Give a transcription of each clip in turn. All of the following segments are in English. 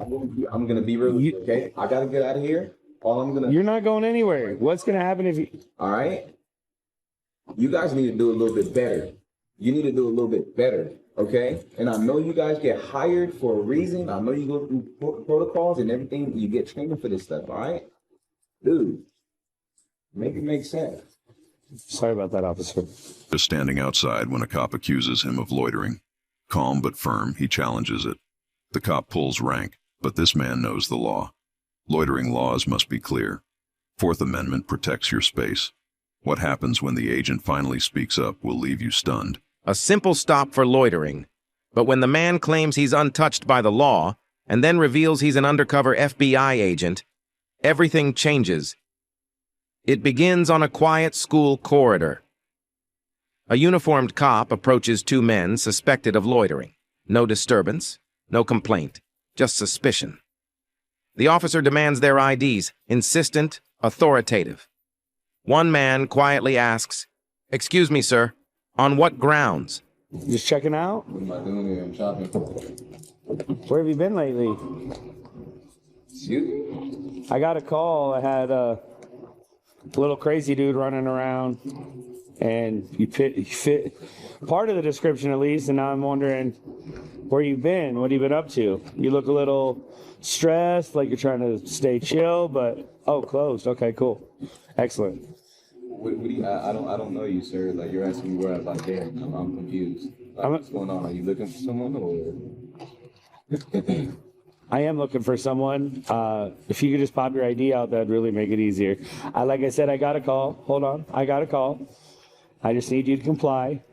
I'm gonna be real. Okay, I gotta get out of here. You're not going anywhere. What's gonna happen if you? All right. You guys need to do a little bit better. You need to do a little bit better. Okay. And I know you guys get hired for a reason. I know you go through protocols and everything. You get training for this stuff. All right, dude. Make it make sense. Sorry about that, officer. Just standing outside when a cop accuses him of loitering. Calm but firm, he challenges it. The cop pulls rank, but this man knows the law. Loitering laws must be clear. Fourth Amendment protects your space. What happens when the agent finally speaks up will leave you stunned. A simple stop for loitering. But when the man claims he's untouched by the law and then reveals he's an undercover FBI agent, everything changes. It begins on a quiet school corridor. A uniformed cop approaches two men suspected of loitering. No disturbance, no complaint, just suspicion. The officer demands their IDs, insistent, authoritative. One man quietly asks, "Excuse me, sir, on what grounds?" Just checking out? What am I doing here? I'm shopping. Where have you been lately? Excuse me? I got a call. I had a little crazy dude running around, and you fit part of the description at least, and now I'm wondering where you been, what have you been up to? You look a little stressed, like you're trying to stay chill, but oh, closed. Okay, cool. Excellent. What do you, I don't know you, sir. Like, you're asking me where I'm like, damn, I'm confused. Like, what's going on? Are you looking for someone or? I am looking for someone. If you could just pop your ID out, that'd really make it easier. Like I said, I got a call. Hold on. I got a call. I just need you to comply.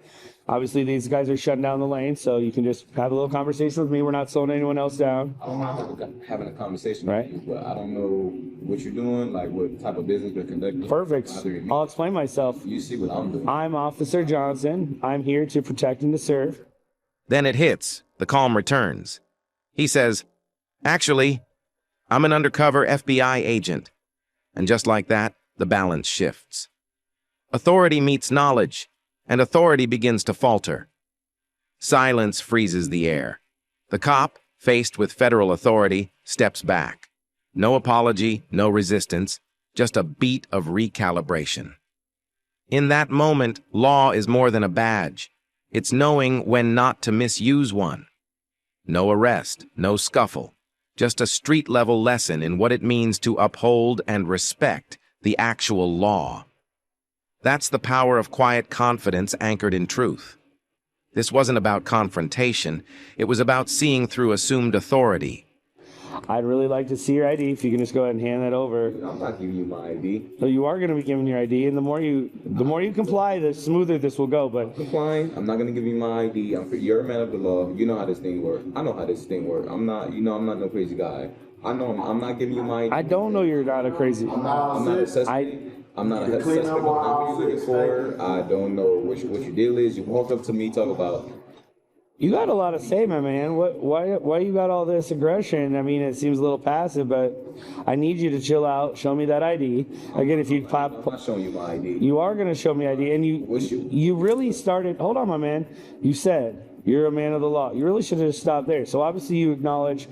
Obviously, these guys are shutting down the lane, so you can just have a little conversation with me. We're not slowing anyone else down. I don't mind having a conversation right? with you, but I don't know what you're doing, like what type of business you're conducting. Perfect. I'll explain myself. You see what I'm doing. I'm Officer Johnson. I'm here to protect and to serve. Then it hits. The calm returns. He says, "Actually, I'm an undercover FBI agent." And just like that, the balance shifts. Authority meets knowledge, and authority begins to falter. Silence freezes the air. The cop, faced with federal authority, steps back. No apology, no resistance, just a beat of recalibration. In that moment, law is more than a badge. It's knowing when not to misuse one. No arrest, no scuffle, just a street-level lesson in what it means to uphold and respect the actual law. That's the power of quiet confidence anchored in truth. This wasn't about confrontation. It was about seeing through assumed authority. I'd really like to see your ID. If you can just go ahead and hand that over. I'm not giving you my ID. So you are going to be giving your ID, and the more you comply, the smoother this will go. But I'm complying. I'm not going to give you my ID. You're a man of the law. You know how this thing works. I know how this thing works. I'm not no crazy guy. I know I'm not giving you my ID. I don't know you're not a crazy. I'm not a suspect. I'm not a suspect of what you're looking for. I don't know what your deal is. You walk up to me, talk about. You got a lot to say, my man. Why you got all this aggression? I mean, it seems a little passive, but I need you to chill out. Show me that ID. Again, if you pop. I'm not showing you my ID. You are going to show me ID, and you really started. Hold on, my man. You said you're a man of the law. You really should have stopped there. So obviously, you acknowledge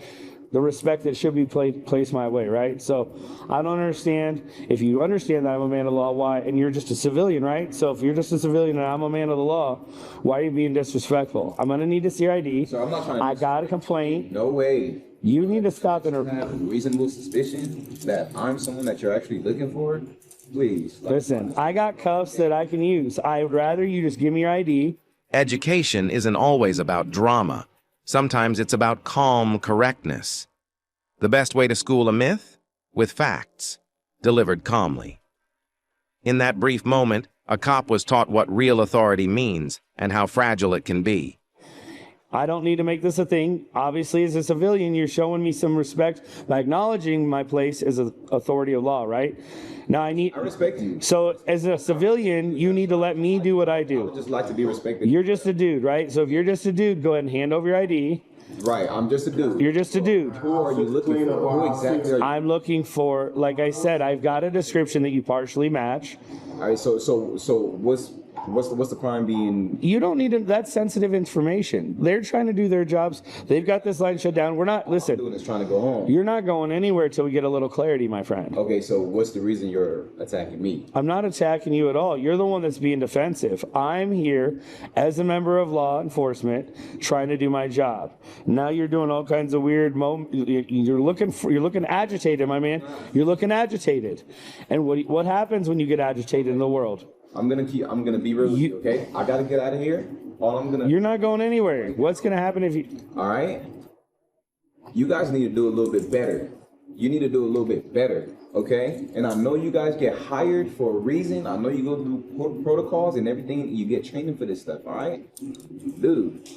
the respect that should be placed my way, right? So I don't understand. If you understand that I'm a man of the law, why? And you're just a civilian, right? So if you're just a civilian and I'm a man of the law, why are you being disrespectful? I'm going to need to see your ID. So I'm not trying to. I got a complaint. No way. You need to stop and have reasonable suspicion that I'm someone that you're actually looking for. Please. Listen, I got cuffs that I can use. I'd rather you just give me your ID. Education isn't always about drama. Sometimes it's about calm correctness. The best way to school a myth? With facts, delivered calmly. In that brief moment, a cop was taught what real authority means and how fragile it can be. I don't need to make this a thing. Obviously, as a civilian, you're showing me some respect by acknowledging my place as an authority of law, right? Now I respect you. So as a civilian, you need to let me do what I do. I would just like to be respected. You're just a dude, right? So if you're just a dude, go ahead and hand over your ID. Right, I'm just a dude. You're just a dude. Who are you looking for? Who exactly are you? I'm looking for, like I said, I've got a description that you partially match. All right, so what's What's the crime being? You don't need that sensitive information. They're trying to do their jobs. They've got this line shut down. We're not, listen. Doing is trying to go home. You're not going anywhere till we get a little clarity, my friend. Okay, so what's the reason you're attacking me? I'm not attacking you at all. You're the one that's being defensive. I'm here as a member of law enforcement trying to do my job. Now you're doing all kinds of weird you're looking agitated, my man. You're looking agitated. And what happens when you get agitated in the world? I'm gonna be real with you, okay? I gotta get out of here. You're not going anywhere. What's gonna happen if you? All right. You guys need to do a little bit better. You need to do a little bit better, okay? And I know you guys get hired for a reason. I know you go through protocols and everything. You get training for this stuff, all right? Dude,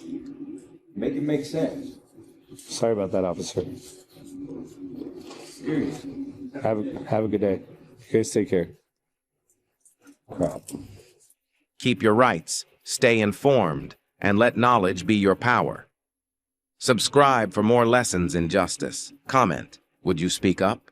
make it make sense. Sorry about that, officer. Seriously. Have a good day. You guys take care. Crap. Keep your rights, stay informed, and let knowledge be your power. Subscribe for more lessons in justice. Comment, would you speak up?